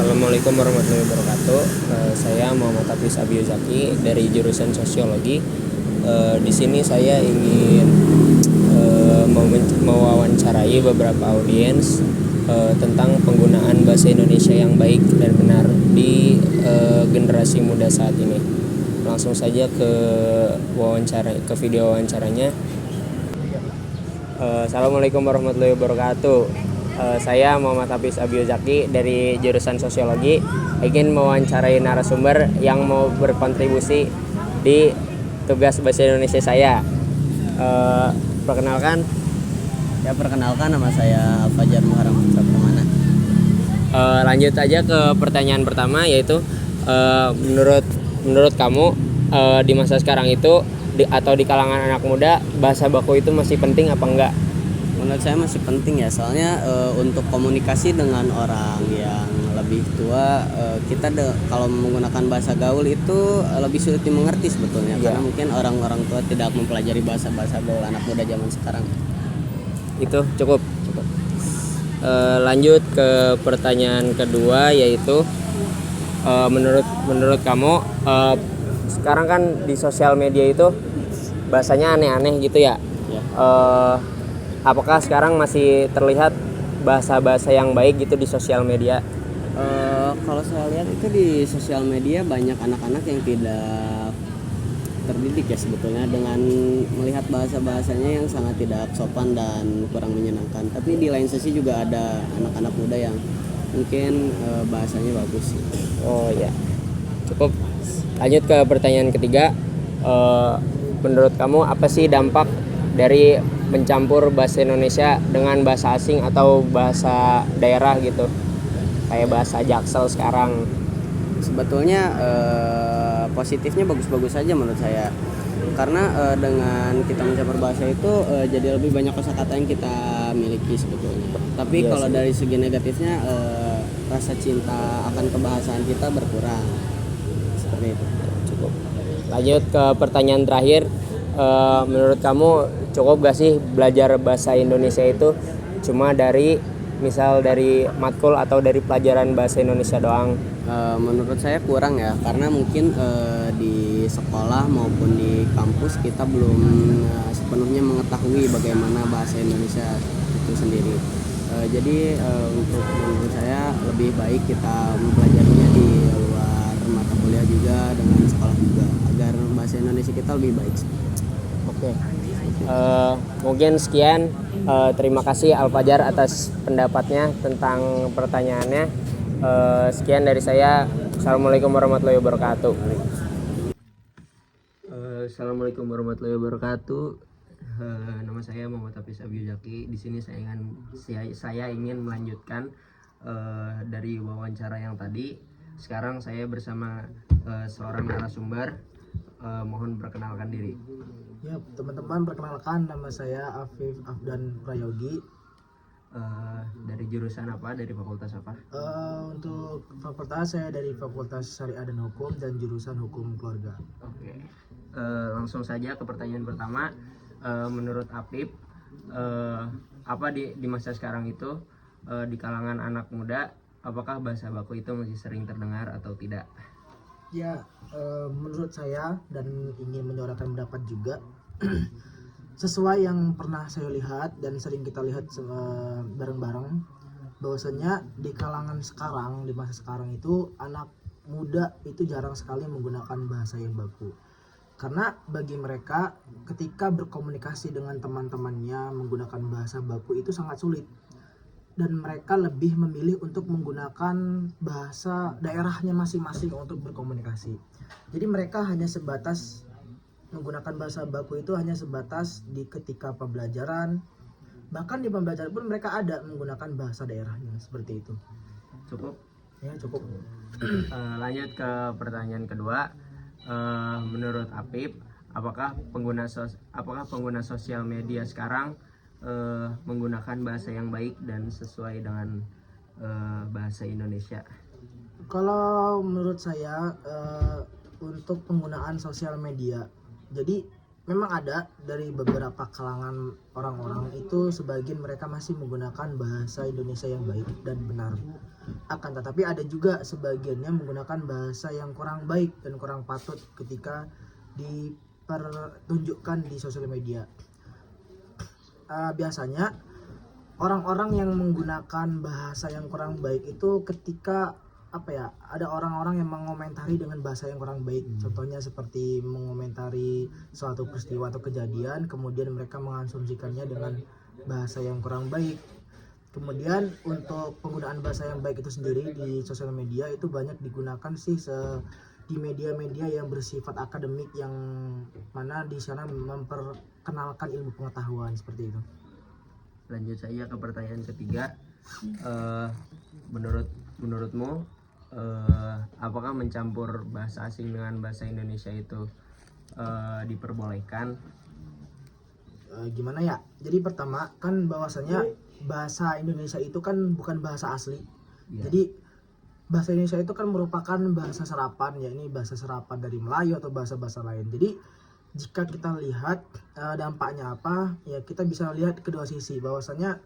Assalamualaikum warahmatullahi wabarakatuh. Saya Muhammad Hafiz Abiyuzaki dari jurusan Sosiologi. Di sini saya ingin mewawancarai beberapa audiens tentang penggunaan bahasa Indonesia yang baik dan benar di generasi muda saat ini. Langsung saja ke video wawancaranya. Assalamualaikum warahmatullahi wabarakatuh. Saya Muhammad Hafiz Abiyuzaki dari jurusan Sosiologi, ingin mewawancarai narasumber yang mau berkontribusi di tugas bahasa Indonesia saya. Perkenalkan. Perkenalkan, nama saya Fajar Muharram Putra Permana. Lanjut aja ke pertanyaan pertama, yaitu menurut kamu di masa sekarang itu atau di kalangan anak muda, bahasa baku itu masih penting apa enggak? Menurut saya masih penting ya, soalnya untuk komunikasi dengan orang yang lebih tua, kita kalau menggunakan bahasa gaul itu lebih sulit dimengerti sebetulnya, karena mungkin orang-orang tua tidak mempelajari bahasa-bahasa gaul anak muda zaman sekarang. Itu cukup. Lanjut ke pertanyaan kedua, yaitu menurut kamu sekarang kan di sosial media itu bahasanya aneh-aneh gitu ya. Apakah sekarang masih terlihat bahasa-bahasa yang baik gitu di sosial media? Kalau saya lihat itu di sosial media banyak anak-anak yang tidak terdidik ya sebetulnya, dengan melihat bahasa-bahasanya yang sangat tidak sopan dan kurang menyenangkan. Tapi di lain sisi juga ada anak-anak muda yang mungkin bahasanya bagus. Oh ya, cukup. Lanjut ke pertanyaan ketiga. Menurut kamu apa sih dampak dari mencampur bahasa Indonesia dengan bahasa asing atau bahasa daerah gitu, kayak bahasa Jaksel sekarang? Sebetulnya positifnya bagus-bagus saja menurut saya, karena dengan kita mencampur bahasa itu jadi lebih banyak kosakata yang kita miliki sebetulnya. Tapi kalau dari segi negatifnya, rasa cinta akan kebahasaan kita berkurang, seperti itu. Cukup. Lanjut ke pertanyaan terakhir. Menurut kamu cukup gak sih belajar bahasa Indonesia itu cuma dari matkul atau dari pelajaran bahasa Indonesia doang? Menurut saya kurang ya, karena mungkin di sekolah maupun di kampus kita belum sepenuhnya mengetahui bagaimana bahasa Indonesia itu sendiri. Jadi menurut saya lebih baik kita mempelajarinya di luar mata kuliah juga, dengan sekolah juga, agar bahasa Indonesia kita lebih baik. Oke. Mungkin sekian. Terima kasih Al-Fajar atas pendapatnya tentang pertanyaannya. Sekian dari saya. Assalamualaikum warahmatullahi wabarakatuh. Assalamualaikum warahmatullahi wabarakatuh. Nama saya Muhammad Hafiz Abiyuzaki. Di sini saya ingin melanjutkan dari wawancara yang tadi. Sekarang saya bersama seorang narasumber. Mohon perkenalkan diri. Ya, teman-teman, perkenalkan, nama saya Afif Afdan Prayogi. Dari jurusan apa? Dari fakultas apa? Untuk fakultas saya dari Fakultas Syariah dan Hukum dan jurusan Hukum Keluarga. Oke. Langsung saja ke pertanyaan pertama. Menurut Afif, apa di masa sekarang itu di kalangan anak muda, apakah bahasa baku itu masih sering terdengar atau tidak? Ya, menurut saya dan ingin menyuarakan pendapat juga sesuai yang pernah saya lihat dan sering kita lihat bareng-bareng, bahwasanya di kalangan sekarang, di masa sekarang itu anak muda itu jarang sekali menggunakan bahasa yang baku, karena bagi mereka ketika berkomunikasi dengan teman-temannya menggunakan bahasa baku itu sangat sulit, dan mereka lebih memilih untuk menggunakan bahasa daerahnya masing-masing untuk berkomunikasi. Jadi mereka hanya sebatas menggunakan bahasa baku itu hanya sebatas di ketika pembelajaran, bahkan di pembelajaran pun mereka ada menggunakan bahasa daerahnya, seperti itu. Cukup? Ya, cukup. Lanjut ke pertanyaan kedua. Menurut Apip, apakah pengguna sosial media sekarang menggunakan bahasa yang baik dan sesuai dengan bahasa Indonesia? Kalau menurut saya untuk penggunaan sosial media, jadi memang ada dari beberapa kalangan orang-orang itu sebagian mereka masih menggunakan bahasa Indonesia yang baik dan benar. Akan tetapi ada juga sebagiannya menggunakan bahasa yang kurang baik dan kurang patut ketika dipertunjukkan di sosial media. Biasanya orang-orang yang menggunakan bahasa yang kurang baik itu ketika ada orang-orang yang mengomentari dengan bahasa yang kurang baik. Contohnya seperti mengomentari suatu peristiwa atau kejadian, kemudian mereka mengasumsikannya dengan bahasa yang kurang baik. Kemudian untuk penggunaan bahasa yang baik itu sendiri di sosial media itu banyak digunakan sih di media-media yang bersifat akademik, yang mana di sana memperkenalkan ilmu pengetahuan seperti itu. Lanjut saja ke pertanyaan ketiga. Menurutmu apakah mencampur bahasa asing dengan bahasa Indonesia itu diperbolehkan? Gimana ya? Jadi pertama kan bahwasanya bahasa Indonesia itu kan bukan bahasa asli. Ya. Jadi bahasa Indonesia itu kan merupakan bahasa serapan, ya ini bahasa serapan dari Melayu atau bahasa-bahasa lain. Jadi jika kita lihat dampaknya apa, ya kita bisa lihat kedua sisi, bahwasanya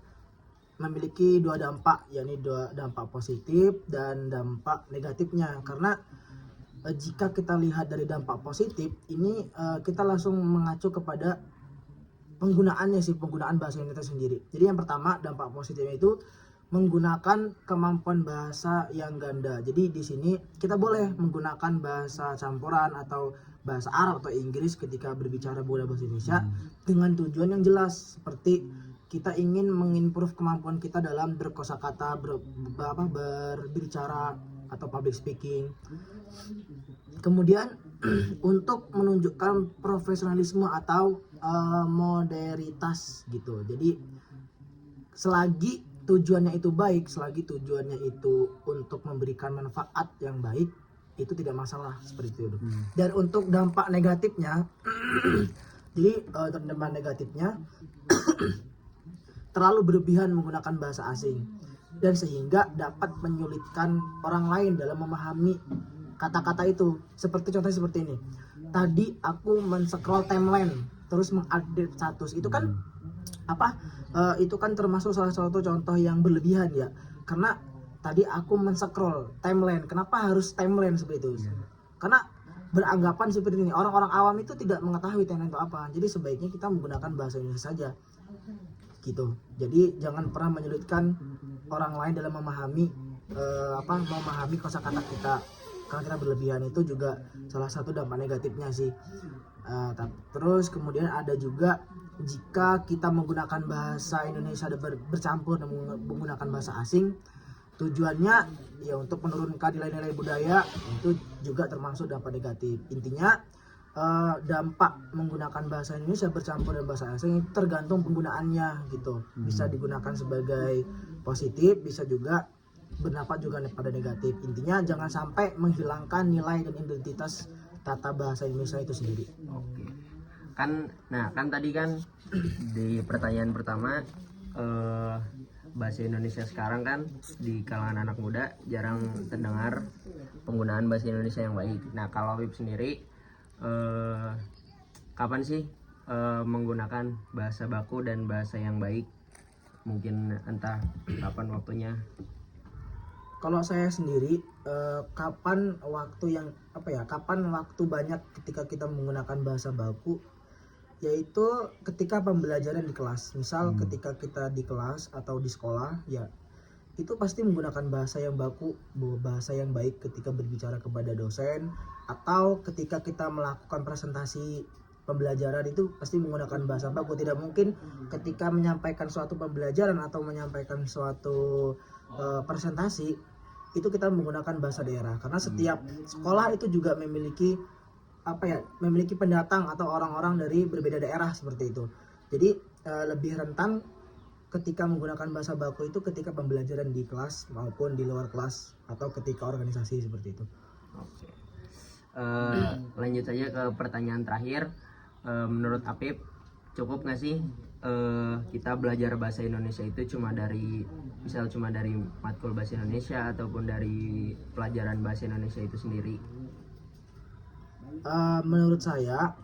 memiliki dua dampak, yakni dua dampak positif dan dampak negatifnya. Karena jika kita lihat dari dampak positif ini, kita langsung mengacu kepada penggunaan bahasa Indonesia sendiri. Jadi yang pertama, dampak positifnya itu menggunakan kemampuan bahasa yang ganda. Jadi di sini kita boleh menggunakan bahasa campuran atau bahasa Arab atau Inggris ketika berbicara bahasa Indonesia dengan tujuan yang jelas, seperti kita ingin mengimprove kemampuan kita dalam berkosakata, berbicara atau public speaking. Kemudian untuk menunjukkan profesionalisme atau moderitas gitu. Jadi selagi tujuannya itu baik, selagi tujuannya itu untuk memberikan manfaat yang baik, itu tidak masalah seperti itu. Dan untuk dampak negatifnya, jadi dampak negatifnya terlalu berlebihan menggunakan bahasa asing, dan sehingga dapat menyulitkan orang lain dalam memahami kata-kata itu. Contohnya seperti ini. Tadi aku men-scroll timeline terus mengupdate status, itu kan itu kan termasuk salah satu contoh yang berlebihan ya. Karena tadi aku men-scroll timeline, kenapa harus timeline seperti itu? Karena beranggapan seperti ini, orang-orang awam itu tidak mengetahui timeline itu apa. Jadi sebaiknya kita menggunakan bahasa Indonesia saja gitu. Jadi jangan pernah menyulitkan orang lain dalam memahami memahami kosakata kita, karena kita berlebihan itu juga salah satu dampak negatifnya sih. Terus kemudian ada juga jika kita menggunakan bahasa Indonesia bercampur dan menggunakan bahasa asing, tujuannya ya untuk menurunkan nilai-nilai budaya, itu juga termasuk dampak negatif. Intinya dampak menggunakan bahasa Indonesia bercampur dengan bahasa asing tergantung penggunaannya gitu. Bisa digunakan sebagai positif, bisa juga berdampak juga pada negatif. Intinya jangan sampai menghilangkan nilai dan identitas tata bahasa Indonesia itu sendiri. Oke. Kan tadi kan di pertanyaan pertama, bahasa Indonesia sekarang kan di kalangan anak muda jarang terdengar penggunaan bahasa Indonesia yang baik. Nah, kalau Wib sendiri kapan sih menggunakan bahasa baku dan bahasa yang baik? Mungkin entah kapan waktunya. Kalau saya sendiri, kapan waktu banyak ketika kita menggunakan bahasa baku, yaitu ketika pembelajaran di kelas. Misal ketika kita di kelas atau di sekolah, ya itu pasti menggunakan bahasa yang baku, bahasa yang baik ketika berbicara kepada dosen, atau ketika kita melakukan presentasi pembelajaran itu pasti menggunakan bahasa baku. Tidak mungkin ketika menyampaikan suatu pembelajaran atau menyampaikan suatu presentasi itu kita menggunakan bahasa daerah, karena setiap sekolah itu juga memiliki pendatang atau orang-orang dari berbeda daerah seperti itu. Jadi lebih rentan ketika menggunakan bahasa baku itu ketika pembelajaran di kelas maupun di luar kelas atau ketika organisasi seperti itu. Oke. Lanjut saja ke pertanyaan terakhir. Menurut Apip, cukup nggak sih kita belajar bahasa Indonesia itu cuma dari matkul bahasa Indonesia ataupun dari pelajaran bahasa Indonesia itu sendiri? Menurut saya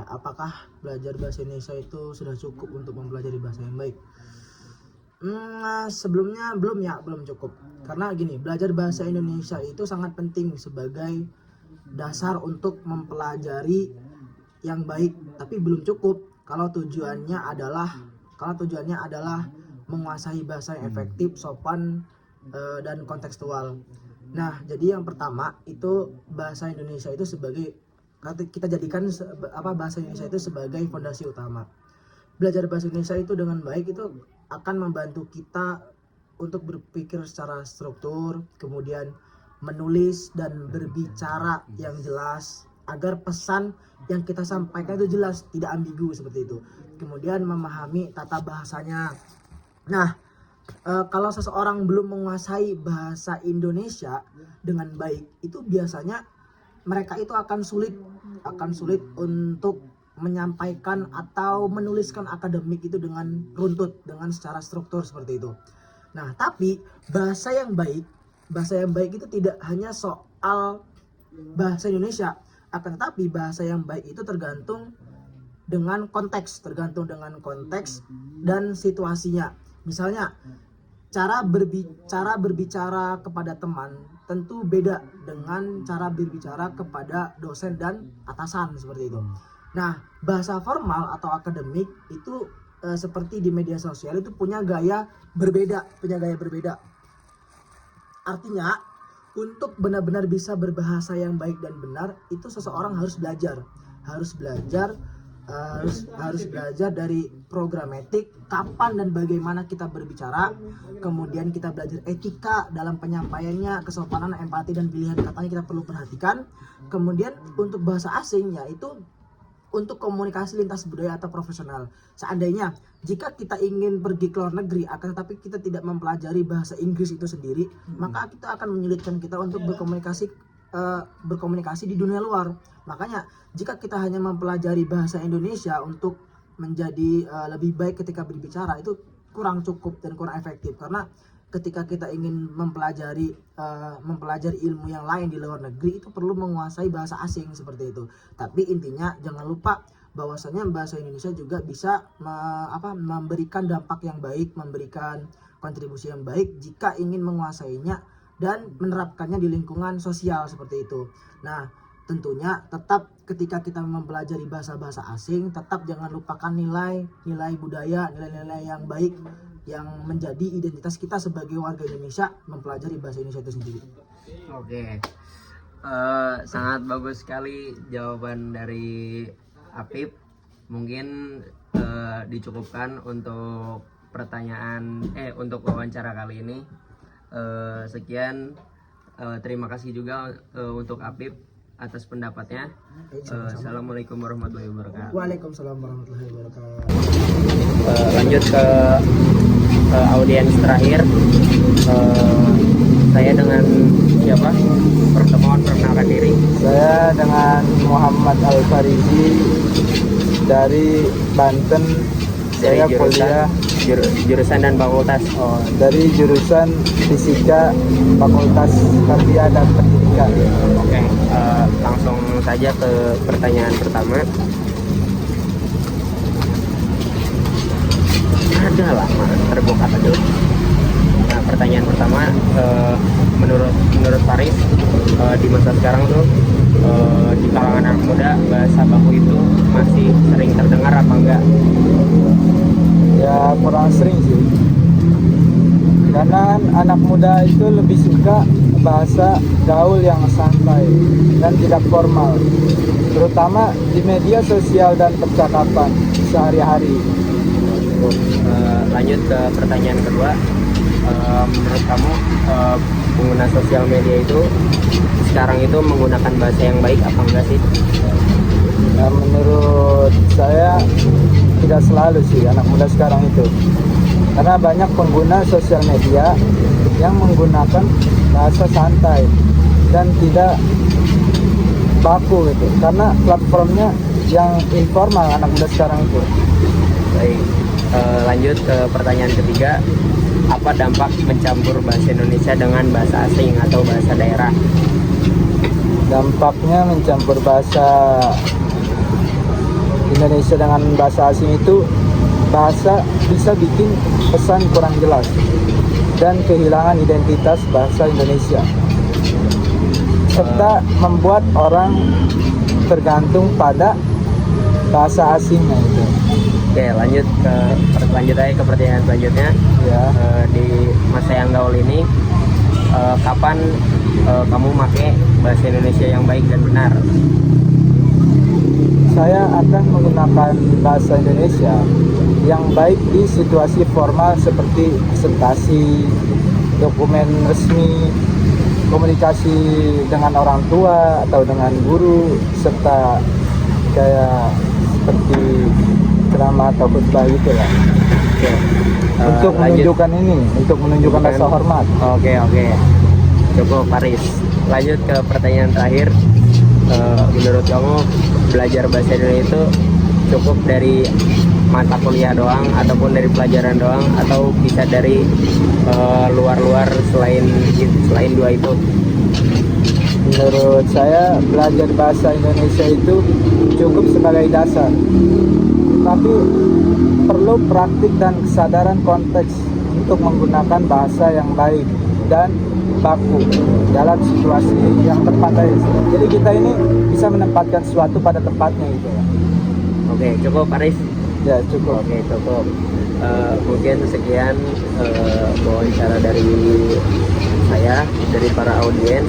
apakah belajar bahasa Indonesia itu sudah cukup untuk mempelajari bahasa yang baik? Sebelumnya belum cukup. Karena gini, belajar bahasa Indonesia itu sangat penting sebagai dasar untuk mempelajari yang baik, tapi belum cukup kalau tujuannya adalah menguasai bahasa yang efektif, sopan, dan kontekstual. Nah, jadi yang pertama itu bahasa Indonesia itu kita jadikan bahasa Indonesia itu sebagai fondasi utama. Belajar bahasa Indonesia itu dengan baik itu akan membantu kita untuk berpikir secara struktur, kemudian menulis dan berbicara yang jelas agar pesan yang kita sampaikan itu jelas, tidak ambigu seperti itu. Kemudian memahami tata bahasanya. Nah, kalau seseorang belum menguasai bahasa Indonesia dengan baik, itu biasanya mereka itu akan sulit untuk menyampaikan atau menuliskan akademik itu dengan runtut, dengan secara struktur seperti itu. Nah, tapi bahasa yang baik itu tidak hanya soal bahasa Indonesia, akan tetapi bahasa yang baik itu tergantung dengan konteks dan situasinya. Misalnya, cara berbicara kepada teman tentu beda dengan cara berbicara kepada dosen dan atasan seperti itu. Nah, bahasa formal atau akademik itu seperti di media sosial itu punya gaya berbeda. Artinya, untuk benar-benar bisa berbahasa yang baik dan benar, itu seseorang harus belajar dari programatik, kapan dan bagaimana kita berbicara, kemudian kita belajar etika dalam penyampaiannya, kesopanan, empati, dan pilihan katanya kita perlu perhatikan. Kemudian untuk bahasa asing, yaitu untuk komunikasi lintas budaya atau profesional. Seandainya jika kita ingin pergi ke luar negeri, akan tetapi kita tidak mempelajari bahasa Inggris itu sendiri, maka kita akan menyulitkan kita untuk berkomunikasi di dunia luar. Makanya jika kita hanya mempelajari bahasa Indonesia untuk menjadi lebih baik ketika berbicara, itu kurang cukup dan kurang efektif. Karena ketika kita ingin mempelajari ilmu yang lain di luar negeri, itu perlu menguasai bahasa asing seperti itu. Tapi intinya jangan lupa bahwasanya bahasa Indonesia juga bisa memberikan dampak yang baik, memberikan kontribusi yang baik jika ingin menguasainya dan menerapkannya di lingkungan sosial seperti itu. Nah, tentunya tetap ketika kita mempelajari bahasa-bahasa asing, tetap jangan lupakan nilai budaya, nilai-nilai yang baik yang menjadi identitas kita sebagai warga Indonesia, mempelajari bahasa Indonesia itu sendiri. Oke. Sangat bagus sekali jawaban dari Apip. Mungkin dicukupkan untuk untuk wawancara kali ini. Sekian, terima kasih juga untuk Apip atas pendapatnya. Assalamualaikum warahmatullahi wabarakatuh. Waalaikumsalam warahmatullahi wabarakatuh. Lanjut ke audiens terakhir. Saya dengan siapa? Mohon perkenalkan diri. Saya dengan Muhammad Al-Farizi dari Banten. Dari Saya kuliah jurusan dan fakultas. Dari jurusan Fisika Fakultas Tarbiyah dan Pendidikan. Oke, langsung saja ke pertanyaan pertama. Ada lama terbuka tadi. Nah, pertanyaan pertama, menurut Faris, di masa sekarang tuh di kalangan anak muda bahasa baku itu masih sering terdengar apa enggak? Ya kurang sering sih, karena anak muda itu lebih suka bahasa gaul yang santai dan tidak formal, terutama di media sosial dan percakapan sehari-hari. Lanjut ke pertanyaan kedua. Menurut kamu pengguna sosial media itu sekarang itu menggunakan bahasa yang baik apa enggak sih? Ya, menurut saya tidak selalu sih anak muda sekarang itu, karena banyak pengguna sosial media yang menggunakan bahasa santai dan tidak baku gitu, karena platformnya yang informal anak muda sekarang itu. Baik, lanjut ke pertanyaan ketiga. Apa dampak mencampur bahasa Indonesia dengan bahasa asing atau bahasa daerah? Dampaknya mencampur bahasa Indonesia dengan bahasa asing itu, bahasa bisa bikin pesan kurang jelas dan kehilangan identitas bahasa Indonesia, serta membuat orang tergantung pada bahasa asingnya itu. Oke, lanjut aja ke pertanyaan selanjutnya. Ya, Di masa yang gaul ini, kapan kamu pakai bahasa Indonesia yang baik dan benar? saya akan menggunakan bahasa Indonesia yang baik di situasi formal seperti presentasi, dokumen resmi, komunikasi dengan orang tua atau dengan guru, serta kayak seperti ceramah atau khutbah gitu lah. Oke. Untuk Lanjut. menunjukkan rasa hormat. Oke. Cukup, Paris. Lanjut ke pertanyaan terakhir. Menurut kamu belajar bahasa Indonesia itu cukup dari mata kuliah doang, ataupun dari pelajaran doang, atau bisa dari luar selain dua itu? Menurut saya belajar bahasa Indonesia itu cukup sebagai dasar, tapi perlu praktik dan kesadaran konteks untuk menggunakan bahasa yang baik dan baku dalam situasi yang tepat aja. Jadi kita ini bisa menempatkan sesuatu pada tempatnya gitu ya. Oke, cukup, Paris. Ya cukup. Oke, cukup. Mungkin sekian wawancara dari saya, dari para audiens.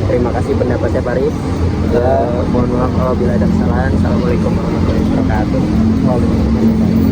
Terima kasih pendapatnya, Paris. Mohon maaf kalau bila ada kesalahan. Assalamualaikum warahmatullahi wabarakatuh. Waalaikumsalam.